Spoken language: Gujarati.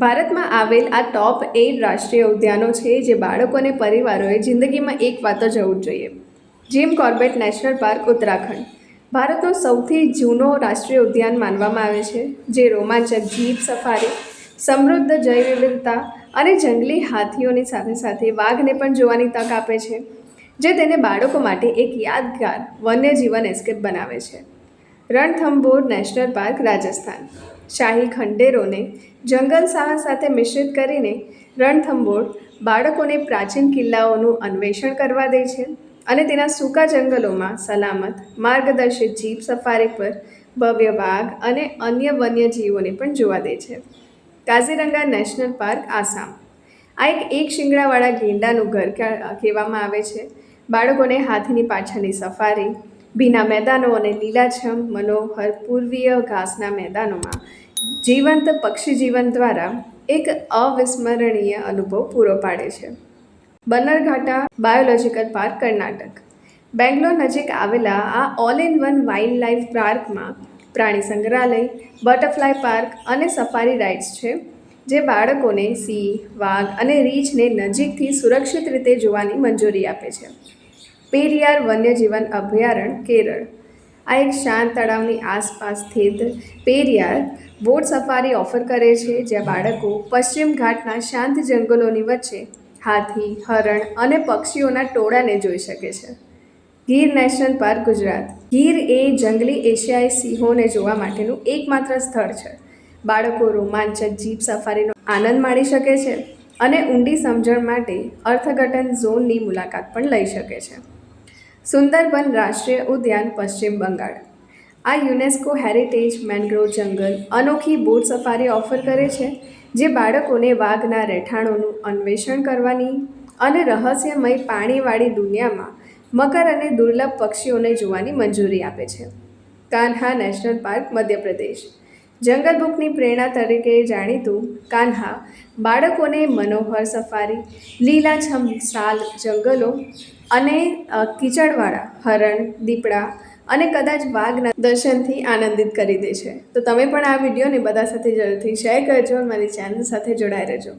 ભારતમાં આવેલ આ ટોપ 8 રાષ્ટ્રીય ઉદ્યાનો છે જે બાળકોને પરિવારોએ જિંદગીમાં એક વાર તો જવું જ જોઈએ. Jim Corbett national park Uttarakhand ભારતનો સૌથી જૂનો રાષ્ટ્રીય ઉદ્યાન માનવામાં આવે છે, જે રોમાંચક જીપ સફારી, સમૃદ્ધ જૈવ વિવિધતા અને જંગલી હાથીઓની સાથે સાથે વાઘને પણ જોવાની તક આપે છે, જે તેને બાળકો માટે એક યાદગાર વન્યજીવન એસ્કેપ બનાવે છે. રણથંભોર નેશનલ પાર્ક રાજસ્થાન શાહી ખંડેરોને જંગલ સાહસ સાથે મિશ્રિત કરીને રણથંભોર બાળકોને પ્રાચીન કિલ્લાઓનું અન્વેષણ કરવા દે છે અને તેના સૂકા જંગલોમાં સલામત માર્ગદર્શિત જીપ સફારી પર ભવ્ય વાઘ અને અન્ય વન્યજીવોને પણ જોવા દે છે. કાઝીરંગા નેશનલ પાર્ક આસામ આ એક શિંગડાવાળા ગેંડાનું ઘર કહેવામાં આવે છે. બાળકોને હાથીની પાછળની સફારી, ભીના મેદાનો અને લીલાછમ મનોહર પૂર્વીય ઘાસના મેદાનોમાં જીવંત પક્ષી જીવન દ્વારા એક અવિસ્મરણીય અનુભવ પૂરો પાડે છે. બન્નરઘાટા બાયોલોજીકલ પાર્ક કર્ણાટક બેંગ્લોર નજીક આવેલા આ all in one wild life પાર્કમાં પ્રાણી સંગ્રહાલય, બટરફ્લાય પાર્ક અને સફારી રાઇડ્સ છે, જે બાળકોને સિંહ, વાઘ અને રીંછને નજીકથી સુરક્ષિત રીતે જોવાની મંજૂરી આપે છે. પેરિયાર વન્યજીવન અભયારણ્ય કેરળ આ એક શાંત તળાવની આસપાસ સ્થિત પેરિયાર બોટ સફારી ઓફર કરે છે, જ્યાં બાળકો પશ્ચિમ ઘાટના શાંત જંગલોની વચ્ચે હાથી, હરણ અને પક્ષીઓના ટોળાને જોઈ શકે છે. ગીર નેશનલ પાર્ક ગુજરાત ગીર એ જંગલી એશિયાઈ સિંહોને જોવા માટેનું એકમાત્ર સ્થળ છે. બાળકો રોમાંચક જીપ સફારીનો આનંદ માણી શકે છે અને ઊંડી સમજણ માટે અર્થઘટન ઝોનની મુલાકાત પણ લઈ શકે છે. સુંદરબન રાષ્ટ્રીય ઉદ્યાન પશ્ચિમ બંગાળ આ યુનેસ્કો હેરિટેજ મેન્ગ્રોવ જંગલ અનોખી બોટ સફારી ઓફર કરે છે, જે બાળકોને વાઘના રહેઠાણોનું અન્વેષણ કરવાની અને રહસ્યમય પાણીવાળી દુનિયામાં મગર અને દુર્લભ પક્ષીઓને જોવાની મંજૂરી આપે છે. કાન્હા નેશનલ પાર્ક મધ્યપ્રદેશ જંગલ બુકની પ્રેરણા તરીકે જાણીતું કાન્હા બાળકોને મનોહર સફારી, લીલાછમ સાલ જંગલો અને કીચડવાળા હરણ, દીપડા અને કદાચ વાઘના દર્શનથી આનંદિત કરી દે છે. તો તમે પણ આ વિડીયોને બધા સાથે જરૂરથી શેર કરજો અને મારી ચેનલ સાથે જોડાઈ રહેજો.